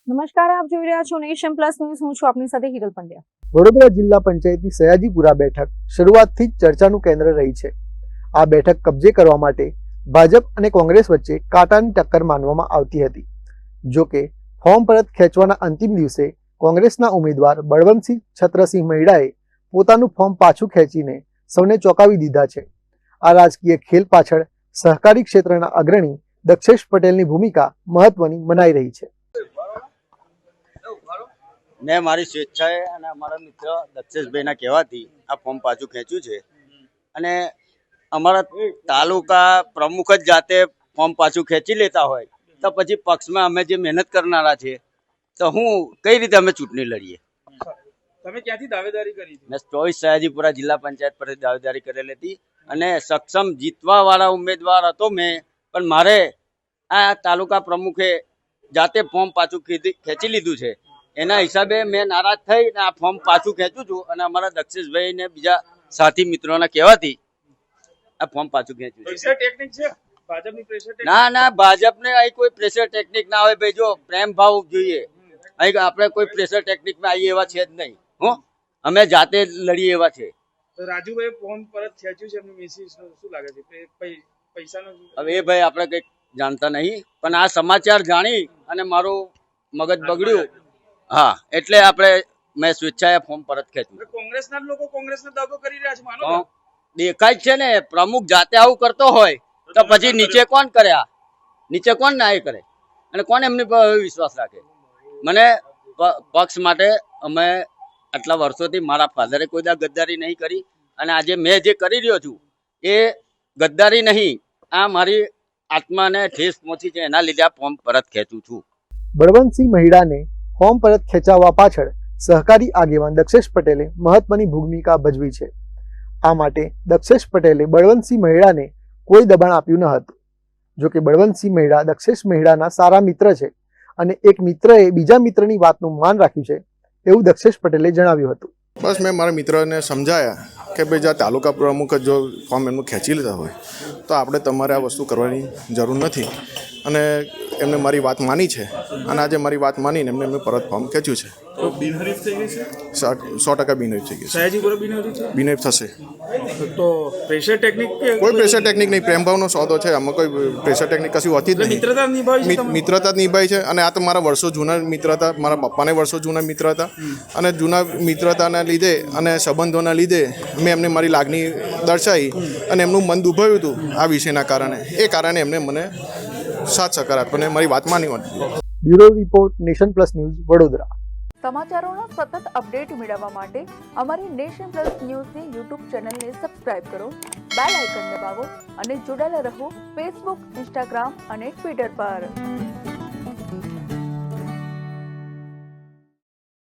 નમસ્કાર, આપ જોઈ રહ્યા છો નેશન પ્લસ ન્યૂઝ. હું છું આપની સાથે હિરલ પંડ્યા. વડોદરા જિલ્લા પંચાયતની સયાજીપુરા બેઠક શરૂઆતથી જ ચર્ચાનું કેન્દ્ર રહી છે. આ બેઠક કબજે કરવા માટે ભાજપ અને કોંગ્રેસ વચ્ચે કાંટાની ટક્કર માનવામાં આવતી હતી. જો કે ફોર્મ પરત ખેંચવાના અંતિમ દિવસે કોંગ્રેસના ઉમેદવાર બળવંતસિંહ છત્રસિંહ મૈડાએ પોતાનું ફોર્મ પાછું ખેંચીને સૌને ચોંકાવી દીધા છે. આ રાજકીય ખેલ પાછળ સહકારી ક્ષેત્રના અગ્રણી દક્ષેશ પટેલની ભૂમિકા મહત્વની મનાઈ રહી છે. મેં મારી સ્વેચ્છાએ અને અમારા મિત્ર દક્ષેશભાઈના કહેવાથી આ ફોર્મ પાછું ખેંચ્યું છે અને અમારા તાલુકા પ્રમુખ જ જાતે ફોર્મ પાછું ખેંચી લેતા હોય તો પછી પક્ષમાં અમે જે મહેનત કરનારા છે તો હું કઈ રીતે અમે ચૂંટણી લડીએ. તમે ક્યાંથી દાવેદારી કરી હતી? મેં 24 સયાજીપુરા જિલ્લા પંચાયત પરથી દાવેદારી કરેલી હતી અને સક્ષમ જીતવા વાળા ઉમેદવાર હતો મેં, પણ મારે આ તાલુકા પ્રમુખે જાતે ફોર્મ પાછું ખેંચી લીધું છે. એના હિસાબે મેં નારાજ થઈ આ ફોર્મ પાછું ખેંચું છું અને અમારા દક્ષેશભાઈ ને બીજા સાથી મિત્રોના કહેવાથી આ ફોર્મ પાછું ખેંચ્યું છે. પ્રેશર ટેકનિક છે ભાજપની પ્રેશર ટેકનિક? ના, ભાજપને અહીં કોઈ પ્રેશર ટેકનિક ના હોય ભાઈ. જો પ્રેમ ભાવ જોઈએ, અહીં આપણે કોઈ પ્રેશર ટેકનિકમાં આવીએ એવા છે જ નહીં. અમે જાતે લડીએ એવા છે. તો રાજુભાઈ ફોર્મ પરત ખેંચ્યું છે, એમની મેસેજ શું લાગે છે? પૈસાનો હવે એ ભાઈ આપણે કંઈક જાણતા નહીં, પણ આ સમાચાર જાણી અને મારું મગજ બગડ્યું. હા, એટલે મેં સ્વેચ્છાએ ફોર્મ પરત ખેંચ્યું. કોંગ્રેસના લોકો કોંગ્રેસનો દાવો કરી રહ્યા છે, માનો દેખાય છે ને. પ્રમુખ જાતે આવું કરતો હોય તો પછી નીચે કોણ કરે? આ નીચે કોણ ના કરે અને કોણ એમની પર વિશ્વાસ રાખે? મને પક્ષ માટે અમે આટલા વર્ષોથી મારા ફાધરે કોઈ દા ગદ્દારી નહીં કરી અને આજે મેં જે કરી રહ્યો છું એ ગદ્દારી નહીં, આ મારી આત્માને ઠેસ પહોંચી છે, એના લીધે આ ફોર્મ પરત ખેંચું છું. બળવંતસિંહ મૈડાને ફોર્મ પરત ખેંચાવવા પાછળ સહકારી આગેવાન દક્ષેશ પટેલે મહત્વની ભૂમિકા ભજવી છે. આ માટે દક્ષેશ પટેલે બળવંતસિંહ મૈડાને કોઈ દબાણ આપ્યું ન હતું. જો કે બળવંતસિંહ મૈડા દક્ષેશ મૈડાના સારા મિત્ર છે અને એક મિત્રએ બીજા મિત્રની વાતનું માન રાખ્યું છે એવું દક્ષેશ પટેલે જણાવ્યું હતું. બસ મેં મારા મિત્રને સમજાયા કે ભાઈ જ્યાં તાલુકા પ્રમુખ જો ફોર્મ એમનું ખેંચી લેતા હોય તો આપણે તમારે આ વસ્તુ કરવાની જરૂર નથી અને એમને મારી વાત માની છે અને આજે મારી વાત માનીને એમને પરત ફોર્મ ખેંચ્યું છે. તો બિનહરીફ થઈ ગઈ છે? 100% બિનહરીફ થઈ ગઈ છે. સયાજીપુરા બિનહરીફ છે? બિનહરીફ થશે. તો પ્રેશર ટેકનિક કોઈ પ્રેશર ટેકનિક નહીં, પ્રેમભાવનો સોદો છે. આમાં કોઈ પ્રેશર ટેકનિક કશું હોતી જ નહીં. મિત્રતા નિભાવી છે? મિત્રતા જ નિભાઈ છે અને આ તો મારા વર્ષો જૂના મિત્ર હતા. મારા પપ્પાને વર્ષો જૂના મિત્ર હતા અને જૂના મિત્રતાના લીધે અને સંબંધોના લીધે મેં એમને મારી લાગણી દર્શાવી અને એમનું મન દુભાવ્યું હતું આ વિષયના કારણે. એ કારણે એમને મને સાથ સહકાર આપ્યો અને મારી વાત માની હતી. Bureau report, Nation Plus News, Vadodara. સમાચારોના સતત અપડેટ મેળવવા માટે અમારી નેશન પ્લસ ન્યૂઝની યુટ્યુબ ચેનલને સબસ્ક્રાઇબ કરો, બેલ આઇકન દબાવો અને જોડાયેલા રહો ફેસબુક, ઇન્સ્ટાગ્રામ અને ટ્વિટર પર.